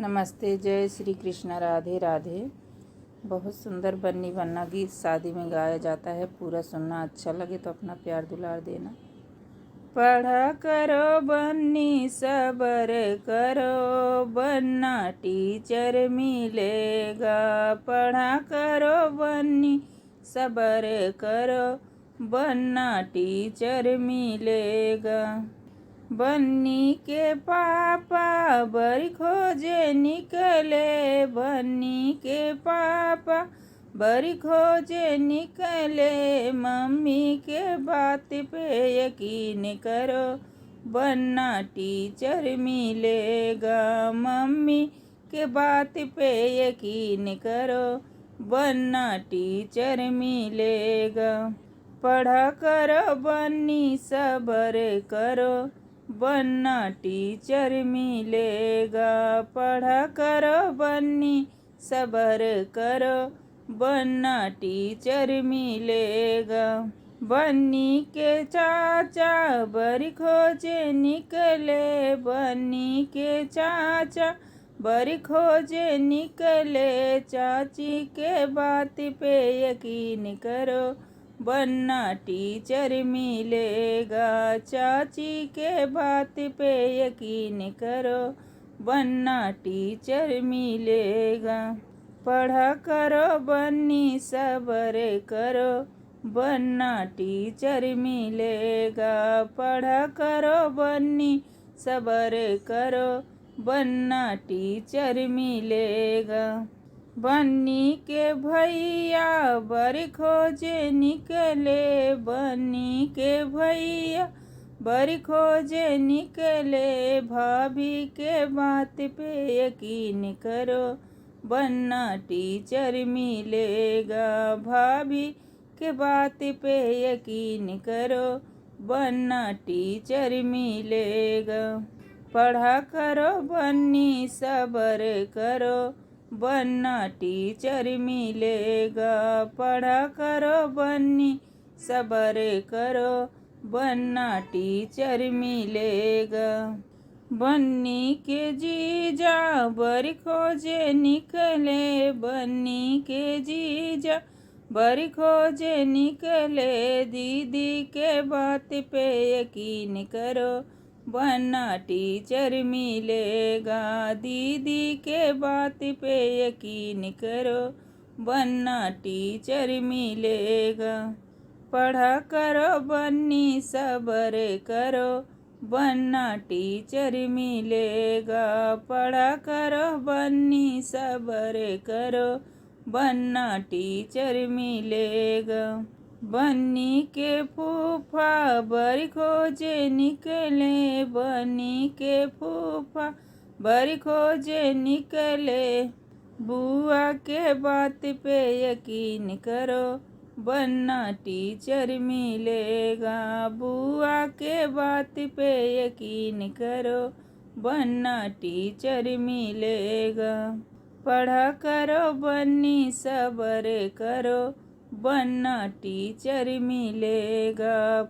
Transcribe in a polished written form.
नमस्ते, जय श्री कृष्ण, राधे राधे। बहुत सुंदर बन्नी बन्ना गीत शादी में गाया जाता है। पूरा सुनना, अच्छा लगे तो अपना प्यार दुलार देना। पढ़ा करो बन्नी, सबर करो, बन्ना टीचर मिलेगा। पढ़ा करो बन्नी, सबर करो, बन्ना टीचर मिलेगा। बन्नी के पापा बड़ी खोजे निकले, बन्नी के पापा बड़ी खोजे निकले। मम्मी के बात पे यकीन करो, बन्ना टीचर मिलेगा। मम्मी के बात पे यकीन करो, बन्ना टीचर मिलेगा। पढ़ा करो बन्नी, सबर करो, बन्ना टीचर मिलेगा। पढ़ा करो बन्नी, सबर करो, बन्ना टीचर मिलेगा। बन्नी के चाचा बड़ी खोजे निकले, बन्नी के चाचा बड़ी खोजे निकले। चाची के बात पे यकीन करो, बन्ना टीचर मिलेगा। चाची के बात पे यकीन करो, बन्ना टीचर मिलेगा। पढ़ा करो बन्नी, सबर करो, बन्ना टीचर मिलेगा। पढ़ा करो बन्नी, सबर करो, बन्ना टीचर मिलेगा। बन्नी के भैया बड़ी खोजे निकले, बन्नी के भैया बड़ी खोजे निकले। भाभी के बात पे यकीन करो, बन्ना टीचर मिलेगा। भाभी के बात पे यकीन करो, बन्ना टीचर मिलेगा। पढ़ा करो बन्नी, सबर करो, बन्ना टीचर मिलेगा। पढ़ा करो बन्नी, सबर करो, बन्ना टीचर मिलेगा। बन्नी के जीजा बड़ी खोजे निकले, बन्नी के जीजा बड़ी खोजे निकले। दीदी के बात पे यकीन करो, बन्ना टीचर मिलेगा। दीदी के बात पे यकीन करो, बन्ना टीचर मिलेगा। पढ़ा करो बन्नी, सबर करो, बन्ना टीचर मिलेगा। पढ़ा करो बन्नी, सबर करो, बन्ना टीचर मिलेगा। बन्नी के फूफा बड़ी खोजे निकले, बन्नी के फूफा बड़ी खोजे निकले। बुआ के बात पे यकीन करो, बन्ना टीचर मिलेगा। बुआ के बात पे यकीन करो, बन्ना टीचर मिलेगा। पढ़ा करो बन्नी, सबर करो, बन्ना टीचर मिलेगा।